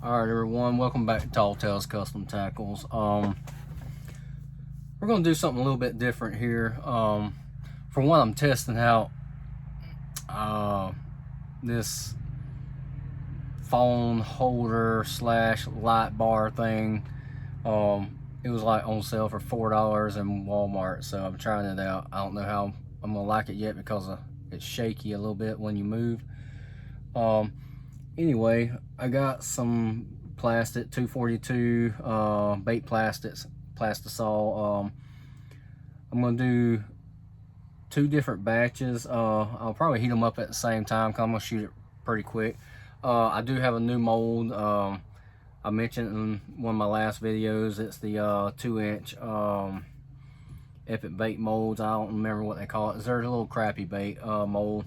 Alright everyone, welcome back to Tall Tales Custom Tackles. We're going to do something a little bit different here. For one, I'm testing out this phone holder slash light bar thing. It was like on sale for $4 in Walmart, so I'm trying it out. I don't know how I'm going to like it yet because it's shaky a little bit when you move. Anyway, I got some plastic 242 bait plastics, plastisol. I'm gonna do 2 different batches. I'll probably heat them up at the same time because I'm gonna shoot it pretty quick. I do have a new mold. I mentioned in one of my last videos, it's the 2-inch Epic bait molds. I don't remember what they call it. It's their little crappy bait mold.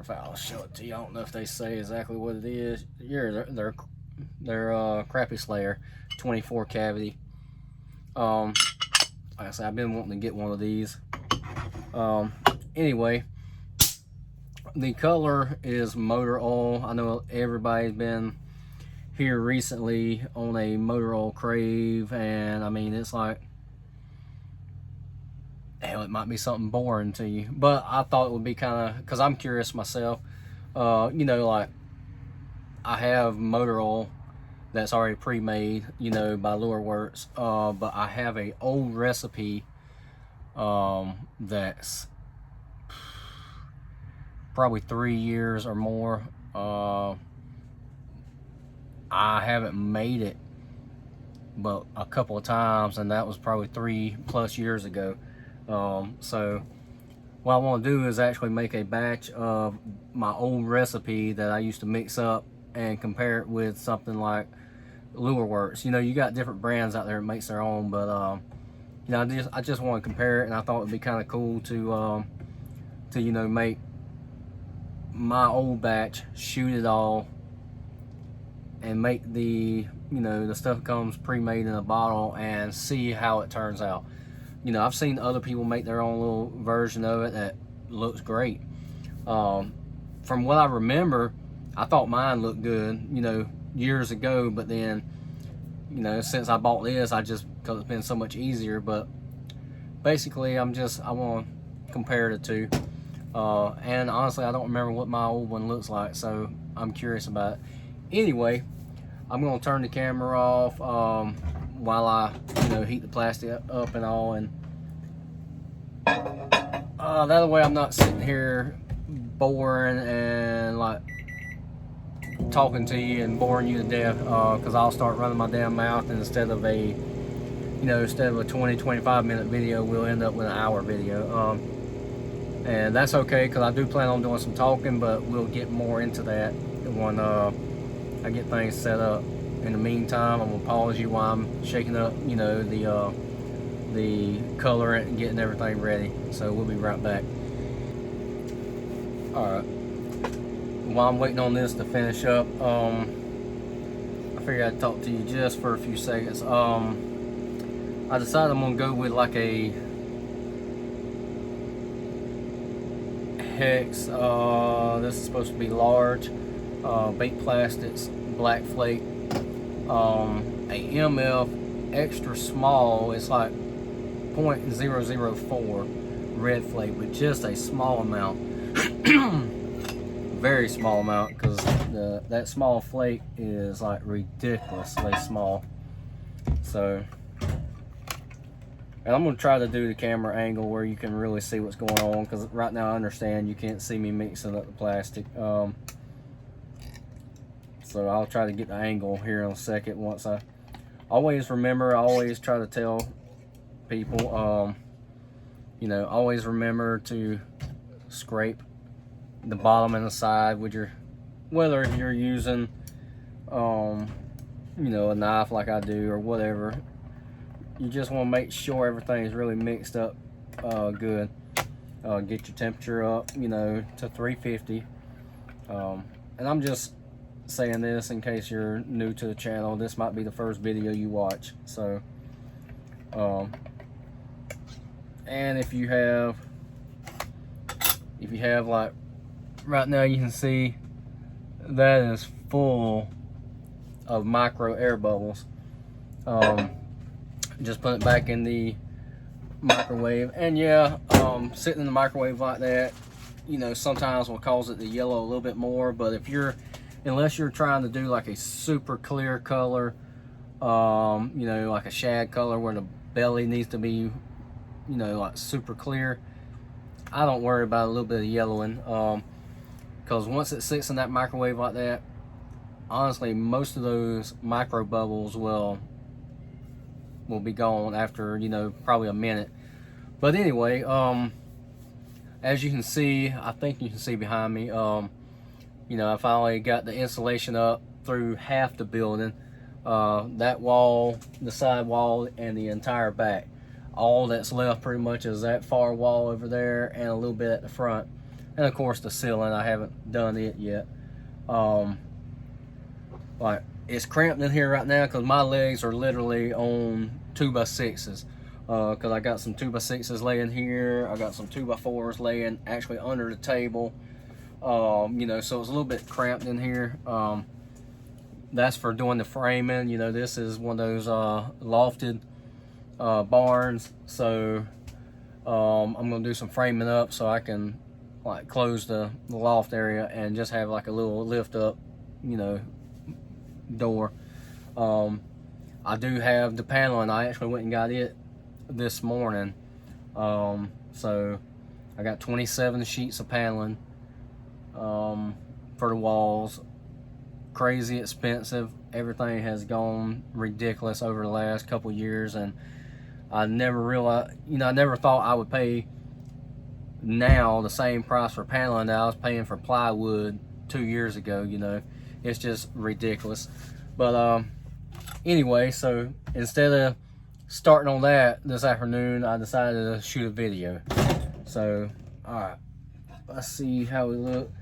If I'll show it to you, I don't know if they say exactly what it is. Yeah, they're crappie slayer, 24 cavity. Like I said, I've been wanting to get one of these. Anyway, the color is motor oil. I know everybody's been here recently on a motor oil crave, and I mean, it's like, hell, it might be something boring to you, but I thought it would be kind of, because I'm curious myself. You know, like, I have motor oil that's already pre-made, you know, by Lureworks, but I have a old recipe that's probably 3 years or more. I haven't made it but a couple of times, and that was probably 3+ years ago. So what I want to do is actually make a batch of my old recipe that I used to mix up and compare it with something like Lureworks. You know, you got different brands out there that makes their own, but you know, I just want to compare it, and I thought it'd be kind of cool to you know, make my old batch, shoot it all, and make the, you know, the stuff comes pre-made in a bottle and see how it turns out. You know, I've seen other people make their own little version of it that looks great. From what I remember, I thought mine looked good, you know, years ago, but then, you know, since I bought this, because it's been so much easier. But basically, I want to compare the two. And honestly, I don't remember what my old one looks like, so I'm curious about it. Anyway, I'm going to turn the camera off while I, you know, heat the plastic up and all, and that way I'm not sitting here boring and like talking to you and boring you to death, because I'll start running my damn mouth, and instead of a 20-25 minute video, we'll end up with an hour video. And that's okay, because I do plan on doing some talking, but we'll get more into that when I get things set up. In the meantime, I'm gonna pause you while I'm shaking up, you know, the colorant and getting everything ready. So we'll be right back. All right. While I'm waiting on this to finish up, I figured I'd talk to you just for a few seconds. I decided I'm gonna go with like a hex. This is supposed to be large. Bait plastics, black flake. A MF extra small. It's like 0.004 red flake, with just a small amount. Very small amount, because that small flake is like ridiculously small. So, and I'm gonna try to do the camera angle where you can really see what's going on, because right now I understand you can't see me mixing up the plastic. So I'll try to get the angle here in a second. Once I always try to tell people, you know, always remember to scrape the bottom and the side with your, whether you're using, you know, a knife like I do or whatever. You just want to make sure everything's really mixed up good. Get your temperature up, you know, to 350. And I'm just saying this in case you're new to the channel. This might be the first video you watch. So, and if you have like, right now you can see that is full of micro air bubbles. Just put it back in the microwave, and yeah, sitting in the microwave like that, you know, sometimes will cause it to yellow a little bit more. But if you're, unless you're trying to do like a super clear color, you know, like a shad color where the belly needs to be, you know, like super clear, I don't worry about a little bit of yellowing, because once it sits in that microwave like that, honestly, most of those micro bubbles will be gone after, you know, probably a minute. But anyway, as you can see, I think you can see behind me, you know, I finally got the insulation up through half the building, that wall, the side wall, and the entire back. All that's left pretty much is that far wall over there and a little bit at the front, and of course the ceiling, I haven't done it yet. Like, it's cramped in here right now because my legs are literally on 2x6s, because I got some 2x6s laying here, I got some 2x4s laying actually under the table, you know, so it's a little bit cramped in here. That's for doing the framing. You know, this is one of those lofted barns, so I'm gonna do some framing up so I can like close the loft area and just have like a little lift up, you know, door. I do have the paneling. I actually went and got it this morning, so I got 27 sheets of paneling for the walls. Crazy expensive. Everything has gone ridiculous over the last couple years, and I never realized, you know, I never thought I would pay now the same price for paneling that I was paying for plywood 2 years ago. You know, it's just ridiculous. But anyway, so instead of starting on that this afternoon, I decided to shoot a video. So, all right, let's see how we look.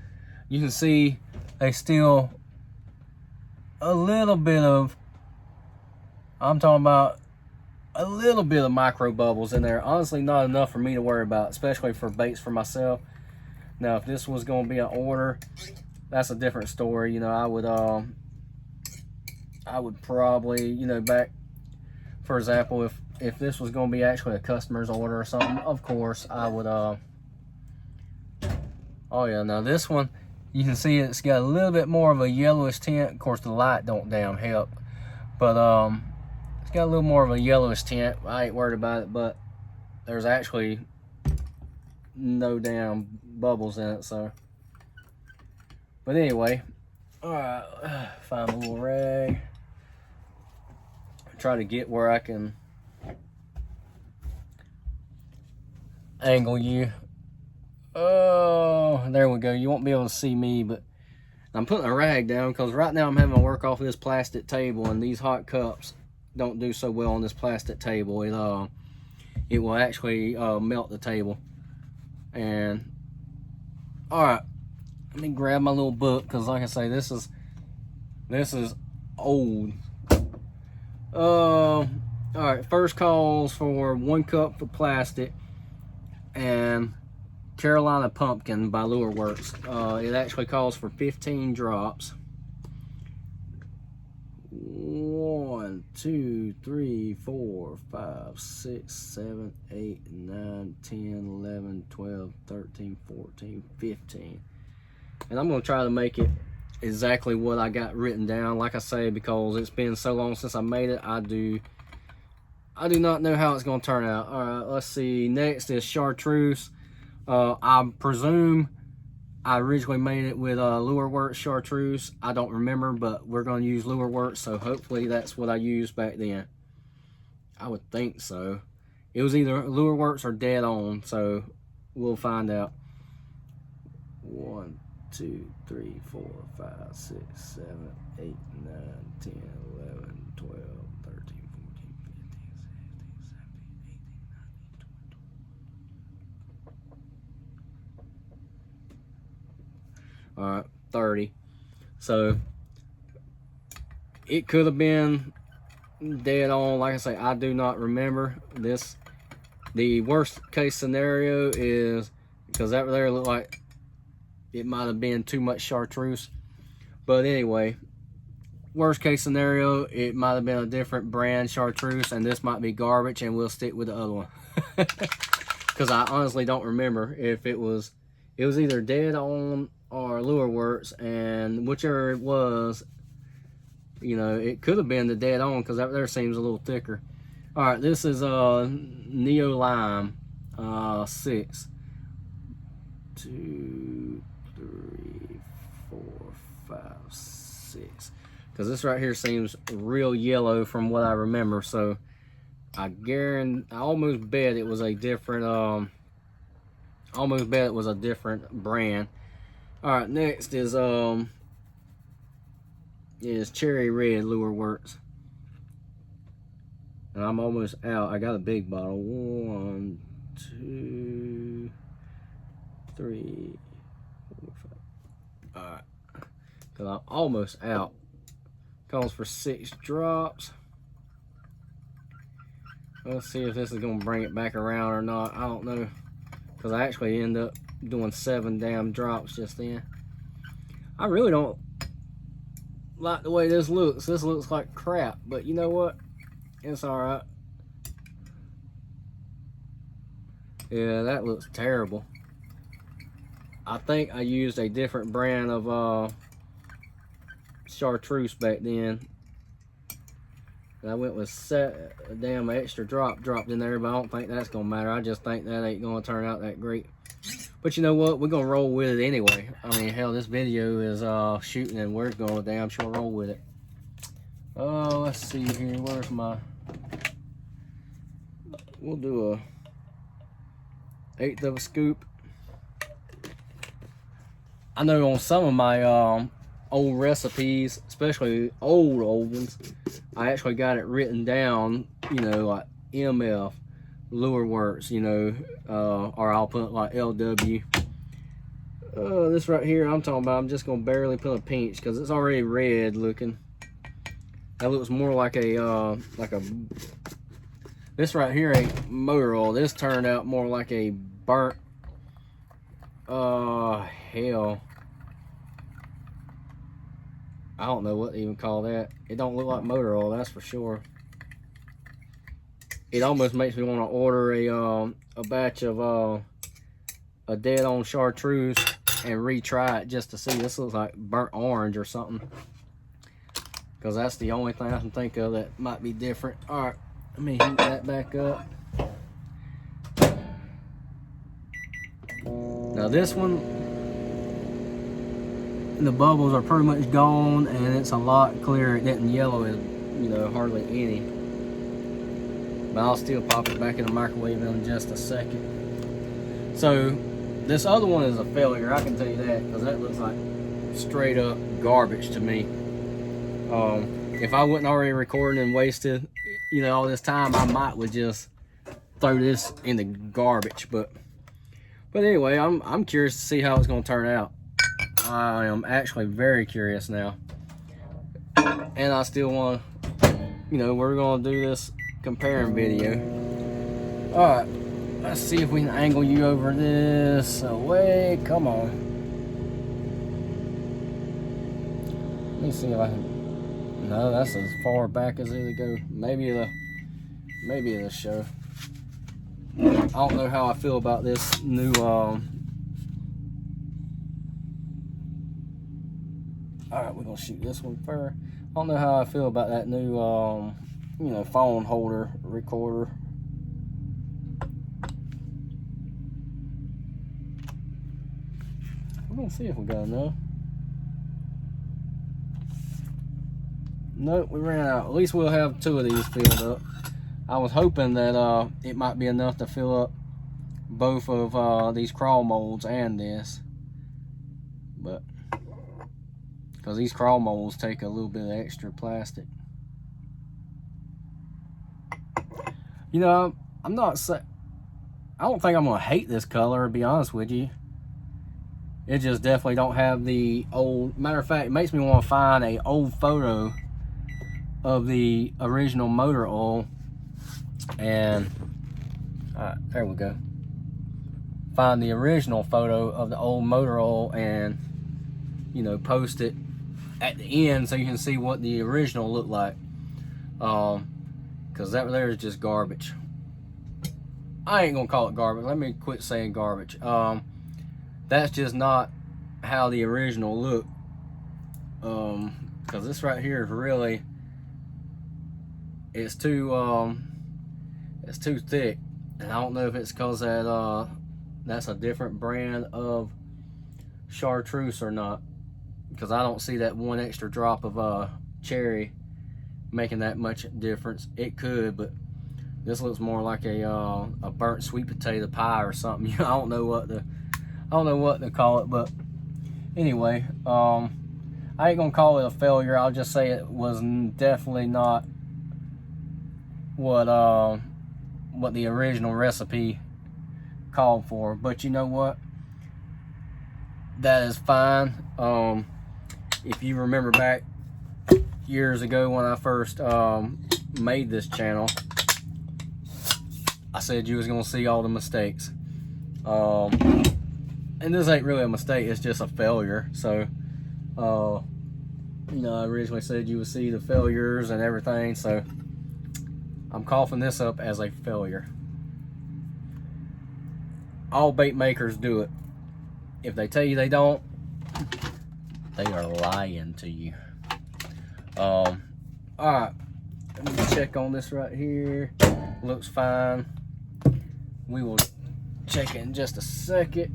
You can see they still a little bit of, I'm talking about a little bit of micro bubbles in there. Honestly, not enough for me to worry about, especially for baits for myself. Now, if this was going to be an order, that's a different story. You know, I would probably, you know, back, for example, if this was going to be actually a customer's order or something, of course I would, oh yeah, now this one, you can see it's got a little bit more of a yellowish tint. Of course, the light don't damn help, but it's got a little more of a yellowish tint. I ain't worried about it, but there's actually no damn bubbles in it, so. But anyway, all right, find a little rag. Try to get where I can angle you. Oh, there we go. You won't be able to see me, but I'm putting a rag down because right now I'm having to work off this plastic table, and these hot cups don't do so well on this plastic table. It will actually melt the table. And all right, let me grab my little book, because like I say, this is old. All right, first calls for 1 cup for plastic and Carolina Pumpkin by Lureworks. It actually calls for 15 drops. 1, 2, 3, 4, 5, 6, 7, 8, 9, 10, 11, 12, 13, 14, 15. And I'm going to try to make it exactly what I got written down. Like I say, because it's been so long since I made it, I do not know how it's going to turn out. All right, let's see. Next is chartreuse. I presume I originally made it with Lureworks chartreuse. I don't remember, but we're going to use Lureworks, so hopefully that's what I used back then. I would think so. It was either Lureworks or Dead On, so we'll find out. 1, 2, 3, 4, 5, 6, 7, 8, 9, 10, 11, 12, 13, 14, 15, 16, 17, 18, 19, 20. All right, 30. So it could have been Dead On. Like I say, I do not remember this. The worst case scenario is, because that there looked like it might have been too much chartreuse. But anyway, worst case scenario, it might have been a different brand chartreuse, and this might be garbage, and we'll stick with the other one. Because I honestly don't remember if it was either Dead On or Lureworks, and whichever it was, you know, it could have been the Dead On, because that there seems a little thicker. All right, this is Neo Lime 6. 2, 3, 4, 5, 6. Because this right here seems real yellow from what I remember, so I almost bet it was a different brand. All right, next is Cherry Red Lureworks, and I'm almost out. I got a big bottle. 1, 2, 3, 4, 5. All right, because I'm almost out. Calls for 6 drops. Let's see if this is gonna bring it back around or not. I don't know, because I actually end up doing 7 damn drops just then. I really don't like the way this looks. This looks like crap, but you know what? It's all right. Yeah, that looks terrible. I think I used a different brand of chartreuse back then. And I went with a damn extra drop dropped in there, but I don't think that's gonna matter. I just think that ain't gonna turn out that great. But you know what? We're gonna roll with it anyway. I mean, hell, this video is shooting and we're gonna damn sure roll with it. Oh, let's see here. Where's my? We'll do a 1/8 of a scoop. I know on some of my old recipes, especially old ones, I actually got it written down, you know, like MF, Lureworks, you know, or I'll put like LW. This right here I'm talking about, I'm just gonna barely put a pinch because it's already red looking. That looks more like a this right here ain't motor oil. This turned out more like a burnt, hell, I don't know what to even call that. It don't look like motor oil, that's for sure. It almost makes me want to order a batch of a Dead On chartreuse and retry it just to see. This looks like burnt orange or something, because that's the only thing I can think of that might be different. All right, let me heat that back up. Now this one, the bubbles are pretty much gone, and it's a lot clearer. It didn't yellow, you know, hardly any. But I'll still pop it back in the microwave in just a second. So this other one is a failure, I can tell you that, because that looks like straight up garbage to me. If I wasn't already recording and wasted, you know, all this time, I might would just throw this in the garbage. But anyway, I'm curious to see how it's going to turn out. I am actually very curious now, and I still want to, you know, we're going to do this comparing video. All right, let's see if we can angle you over this way. Come on. Let me see if I can. No, that's as far back as it'll go. Maybe it'll show. I don't know how I feel about this new Alright, we're gonna shoot this one first. I don't know how I feel about that new you know, phone holder recorder. We're gonna see if we got enough. Nope, we ran out. At least we'll have 2 of these filled up. I was hoping that it might be enough to fill up both of these crawl molds and this, but because these crawl molds take a little bit of extra plastic. You know, I don't think I'm gonna hate this color, to be honest with you. It just definitely don't have the old, matter of fact, it makes me want to find a old photo of the original motor oil, and there we go. Find the original photo of the old motor oil and, you know, post it at the end so you can see what the original looked like. Because that there is just garbage. I ain't gonna call it garbage. Let me quit saying garbage. That's just not how the original looked. Because this right here is really, it's too thick, and I don't know if it's because that that's a different brand of chartreuse or not, because I don't see that one extra drop of cherry making that much difference. It could, but this looks more like a burnt sweet potato pie or something. I don't know what to call it, but anyway, I ain't gonna call it a failure. I'll just say it was definitely not what the original recipe called for. But you know what? That is fine. If you remember back years ago when I first made this channel, I said you was gonna see all the mistakes. And this ain't really a mistake, it's just a failure. So you know, I originally said you would see the failures and everything, so I'm coughing this up as a failure. All bait makers do it. If they tell you they don't, they are lying to you. Alright, let me check on this right here. Looks fine. We will check it in just a second.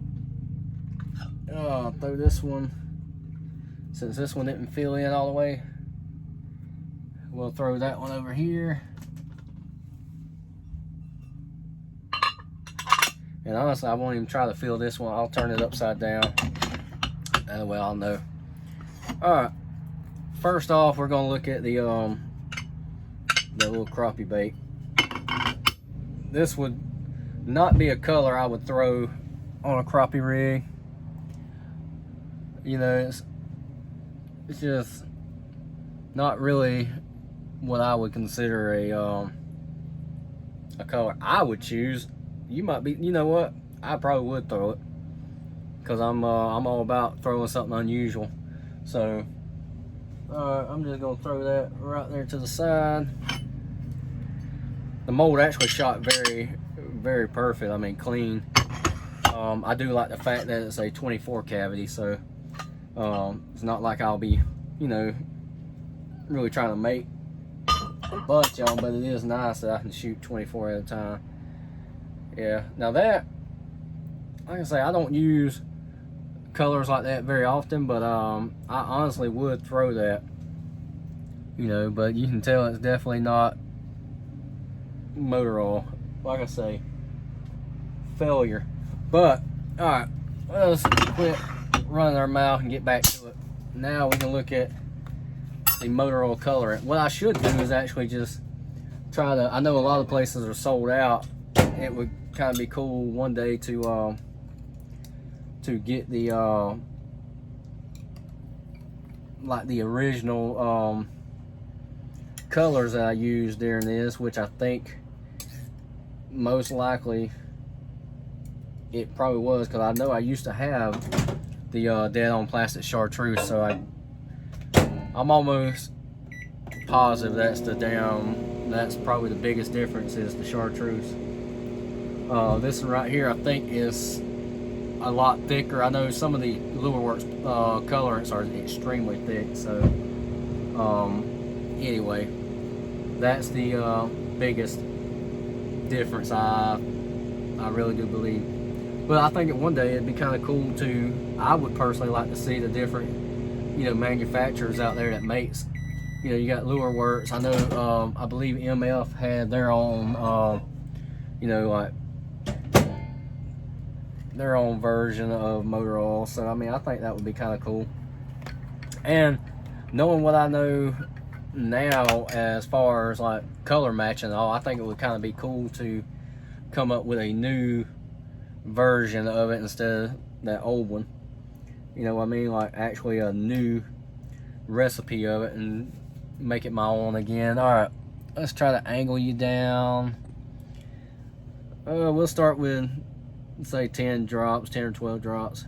I'll throw this one, since this one didn't fill in all the way, we'll throw that one over here. And honestly, I won't even try to fill this one. I'll turn it upside down. That way I'll know. Alright, first off, we're going to look at the little crappie bait. This would not be a color I would throw on a crappie rig. You know, it's just not really what I would consider a color I would choose. You might be, you know what? I probably would throw it, because I'm all about throwing something unusual. So, I'm just gonna throw that right there to the side. The mold actually shot very, very perfect. I mean, clean. I do like the fact that it's a 24 cavity, so it's not like I'll be, you know, really trying to make a bunch of them, but it is nice that I can shoot 24 at a time. Yeah, now that, like I say, I don't use colors like that very often, but I honestly would throw that, you know, but you can tell it's definitely not motor oil. Like I say, failure. But alright, let's quit running our mouth and get back to it. Now we can look at the motor oil colorant. What I should do is actually just try to, I know a lot of places are sold out. It would kind of be cool one day to get the like the original colors that I used during this, which I think most likely it probably was, because I know I used to have the dead on plastic chartreuse, so I'm almost positive that's that's probably the biggest difference is the chartreuse. This one right here I think is a lot thicker. I know some of the lureworks colorants are extremely thick, so anyway, that's the biggest difference I really do believe. But I think one day it'd be kind of cool to, I would personally like to see the different, you know, manufacturers out there that makes, you know, you got lureworks. I know I believe MF had their own you know, like their own version of motor oil. So I mean, I think that would be kind of cool. And knowing what I know now as far as like color matching and all, I think it would kind of be cool to come up with a new version of it instead of that old one. You know what I mean? Like actually a new recipe of it and make it my own again. Alright, let's try to angle you down. We'll start with, say, 10 drops, 10 or 12 drops.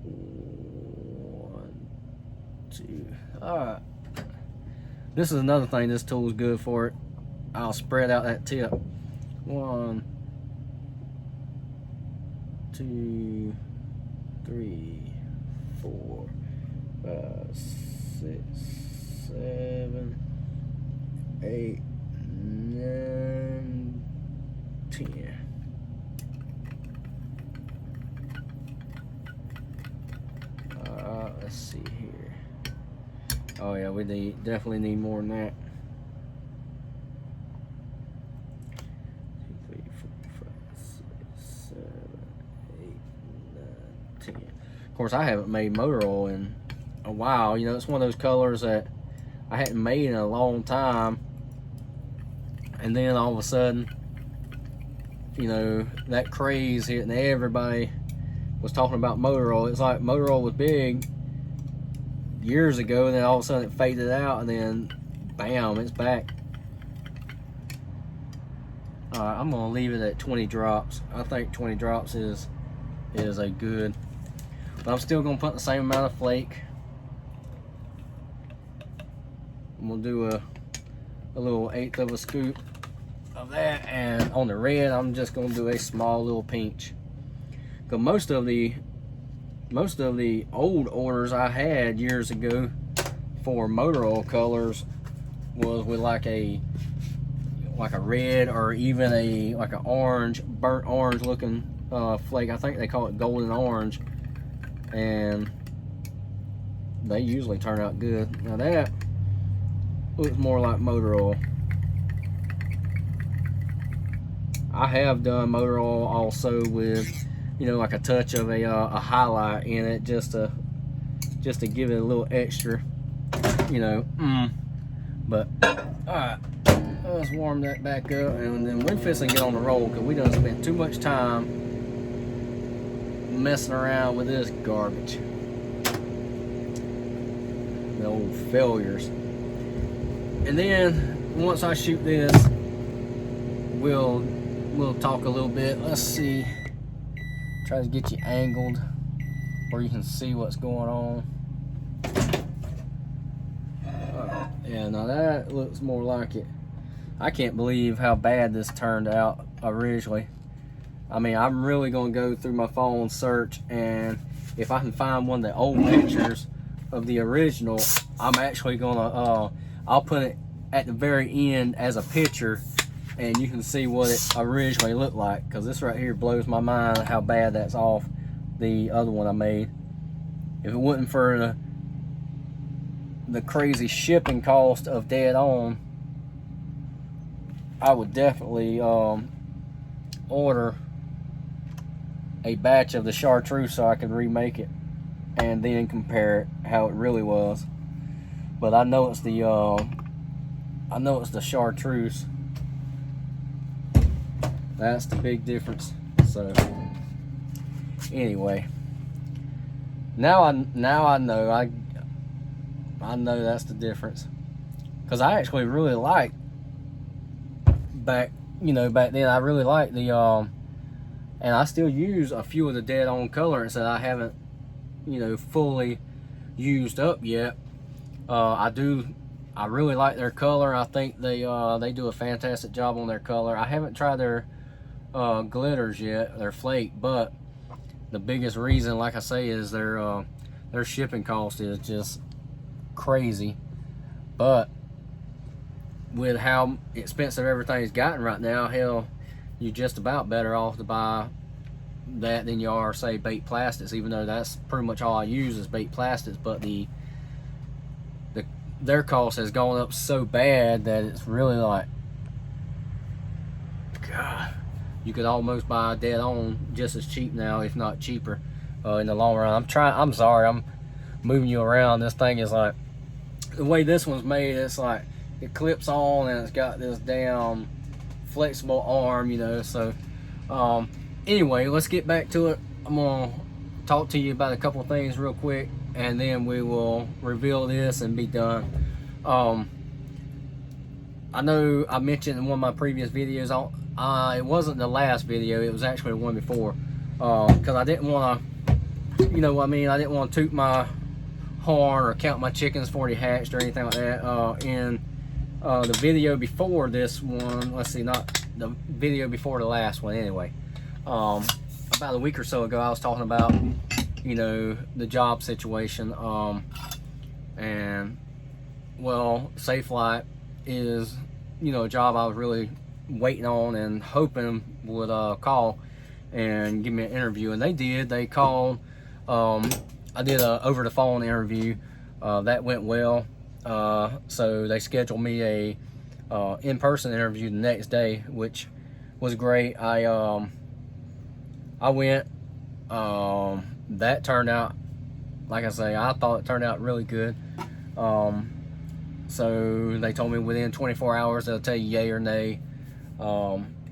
1, Alright. This is another thing this tool is good for. I'll spread out that tip. 1, 2, 3, 4, 5, 6, 7, 8, 9, 10. Let's see here. Oh yeah, we definitely need more than that. 2, 3, 4, 5, 6, 7, 8, 9, 10. Of course, I haven't made motor oil in a while. You know, it's one of those colors that I hadn't made in a long time. And then all of a sudden, you know, that craze hit and everybody was talking about motor oil. It's like motor oil was big years ago, and then all of a sudden it faded out, and then bam, it's back. Alright, I'm gonna leave it at 20 drops. I think 20 drops is a good, but I'm still gonna put the same amount of flake. I'm gonna do a little 1/8 of a scoop of that, and on the red I'm just gonna do a small little pinch, because most of the old orders I had years ago for motor oil colors was with like a red, or even like an orange, burnt orange looking flake. I think they call it golden orange, and they usually turn out good. Now that looks more like motor oil. I have done motor oil also with, you know, like a touch of a highlight in it, just to give it a little extra, you know. But alright, let's warm that back up, and then we're fixing to get on the roll, because we done spent too much time messing around with this garbage, the old failures. And then once I shoot this, we'll talk a little bit. Let's see. Try to get you angled where you can see what's going on. Yeah, now that looks more like it. I can't believe how bad this turned out originally. I mean, I'm really gonna go through my phone search, and if I can find one of the old pictures of the original, I'm actually gonna I'll put it at the very end as a picture, and you can see what it originally looked like, because this right here blows my mind how bad that's off the other one I made. If it wasn't for the crazy shipping cost of Dead On, I would definitely order a batch of the chartreuse so I could remake it and then compare it how it really was. But I know it's the chartreuse. That's the big difference. So anyway, now I know I know that's the difference, because I actually really liked back then. I really liked the and I still use a few of the Dead On colorants that I haven't, you know, fully used up yet. I really like their color. I think they do a fantastic job on their color. I haven't tried their glitters yet, their flake, but the biggest reason, like I say, is their shipping cost is just crazy. But with how expensive everything's gotten right now, hell, you're just about better off to buy that than you are, say, baked plastics, even though that's pretty much all I use is baked plastics. But their cost has gone up so bad that it's really like, God, you could almost buy Dead On just as cheap now, if not cheaper, in the long run. I'm sorry, I'm moving you around. This thing is like, the way this one's made, it's like it clips on, and it's got this damn flexible arm, you know. So anyway, let's get back to it. I'm gonna talk to you about a couple of things real quick, and then we will reveal this and be done. I know I mentioned in one of my previous videos, it wasn't the last video, it was actually the one before, because I didn't want to, you know what I mean, I didn't want to toot my horn or count my chickens before they hatched or anything like that. In the video before this one, let's see, not the video before the last one anyway, about a week or so ago, I was talking about, you know, the job situation, and well, Safe Flight is, you know, a job I was really waiting on and hoping would call and give me an interview, and they did. They called. I did a over the phone interview, that went well, so they scheduled me a in-person interview the next day, which was great. I went. That turned out, like I say, I thought it turned out really good. So they told me within 24 hours they'll tell you yay or nay.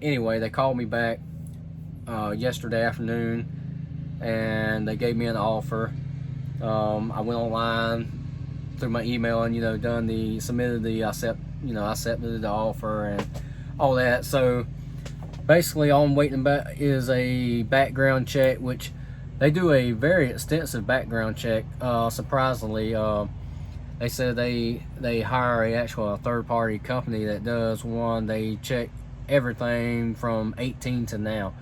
Anyway, they called me back yesterday afternoon, and they gave me an offer. I went online through my email and, you know, submitted the accepted the offer and all that. So basically all I'm waiting about is a background check, which they do a very extensive background check. Surprisingly, they said they hire a third-party company that does one. They check everything from 18 to now,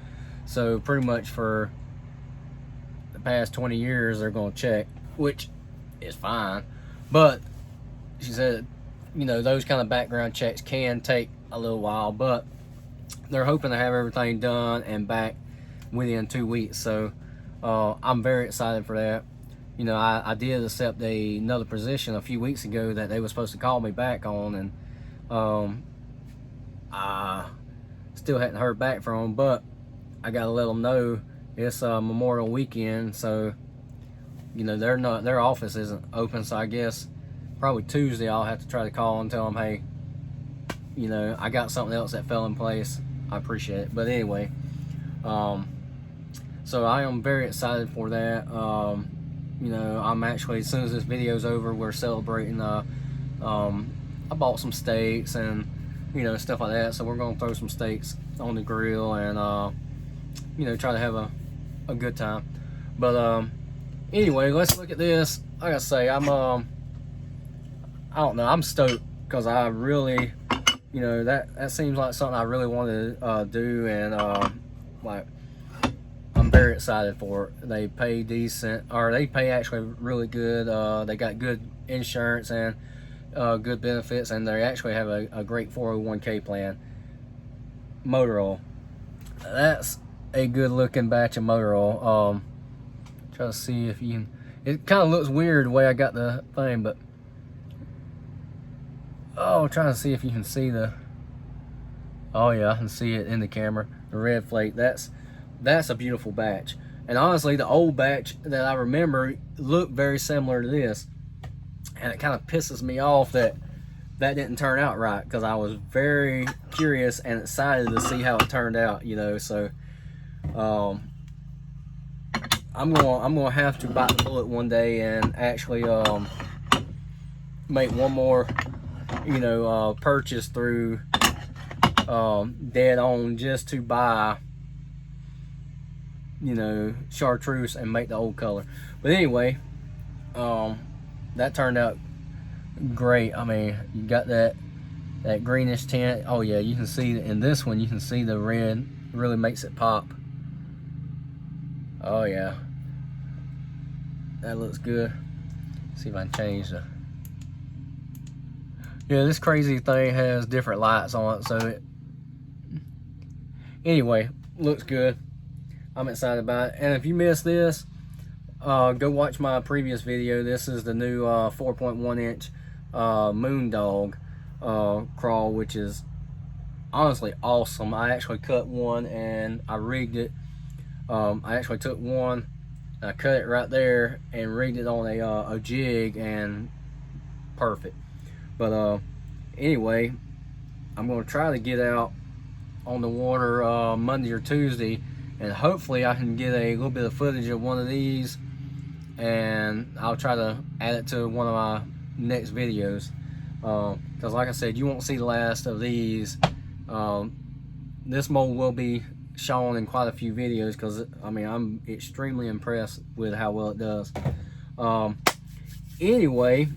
so pretty much for the past 20 years they're going to check, which is fine. But she said, you know, those kind of background checks can take a little while, but they're hoping to have everything done and back within 2 weeks. So I'm very excited for that. You know, I did accept another position a few weeks ago that they were supposed to call me back on, and I still hadn't heard back from them, but I gotta let them know it's Memorial Weekend, so, you know, their office isn't open. So I guess probably Tuesday I'll have to try to call and tell them, hey, you know, I got something else that fell in place. I appreciate it. But anyway, so I am very excited for that. You know, I'm actually, as soon as this video's over, we're celebrating. I bought some steaks and, you know, stuff like that. So we're gonna throw some steaks on the grill and, you know, try to have a good time. But anyway, let's look at this. Like I say, I don't know, I'm stoked because I really, you know, that seems like something I really want to do, and like, I'm very excited for it. They pay decent, or they pay actually really good. They got good insurance and good benefits, and they actually have a great 401k plan. Motor oil, that's a good looking batch of motor oil. Try to see if you can, it kind of looks weird the way I got the thing, but trying to see if you can see oh yeah, I can see it in the camera, the red flake. That's a beautiful batch. And honestly, the old batch that I remember looked very similar to this, and it kind of pisses me off that didn't turn out right, because I was very curious and excited to see how it turned out, you know. So I'm gonna have to bite the bullet one day and actually make one more, you know, purchase through Dead On, just to buy, you know, chartreuse and make the old color. But anyway, that turned out great. I mean, you got that greenish tint. Oh yeah, you can see in this one, you can see the red really makes it pop. Oh yeah, that looks good. See if I can change the, yeah, this crazy thing has different lights on it, so it, anyway, looks good. I'm excited about it. And if you missed this, go watch my previous video. This is the new 4.1 inch Moondog crawl, which is honestly awesome. I actually cut one and I rigged it. I actually took one, I cut it right there and rigged it on a jig, and perfect. But anyway, I'm going to try to get out on the water Monday or Tuesday, and hopefully I can get a little bit of footage of one of these, and I'll try to add it to one of my next videos, because like I said, you won't see the last of these. This mold will be shown in quite a few videos, because I mean, I'm extremely impressed with how well it does. anyway,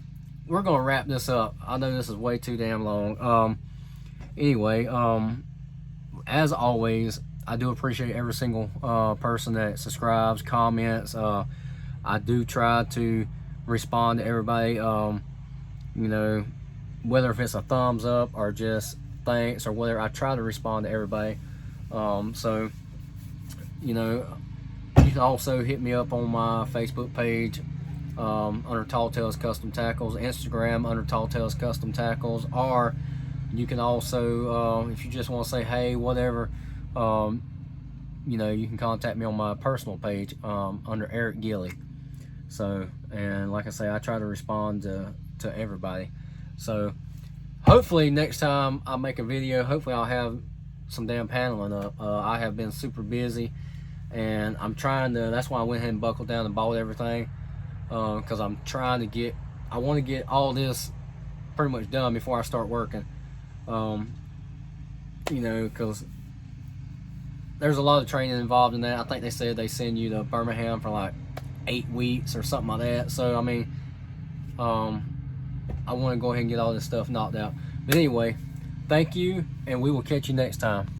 we're gonna wrap this up. I know this is way too damn long. Anyway, as always, I do appreciate every single person that subscribes, comments. I do try to respond to everybody. You know, whether if it's a thumbs up or just thanks or whatever, I try to respond to everybody. So, you know, you can also hit me up on my Facebook page under Tall Tales Custom Tackles, Instagram under Tall Tales Custom Tackles, or you can also, if you just want to say hey, whatever, you know, you can contact me on my personal page under Eric Gilly. So, and like I say, I try to respond to everybody. So, hopefully next time I make a video, hopefully I'll have some damn paneling up. I have been super busy, and I'm trying to, that's why I went ahead and buckled down and bought everything, because I'm trying to get, I want to get all this pretty much done before I start working. You know, because there's a lot of training involved in that. I think they said they send you to Birmingham for like 8 weeks or something like that. So I mean, I want to go ahead and get all this stuff knocked out. But anyway, thank you, and we will catch you next time.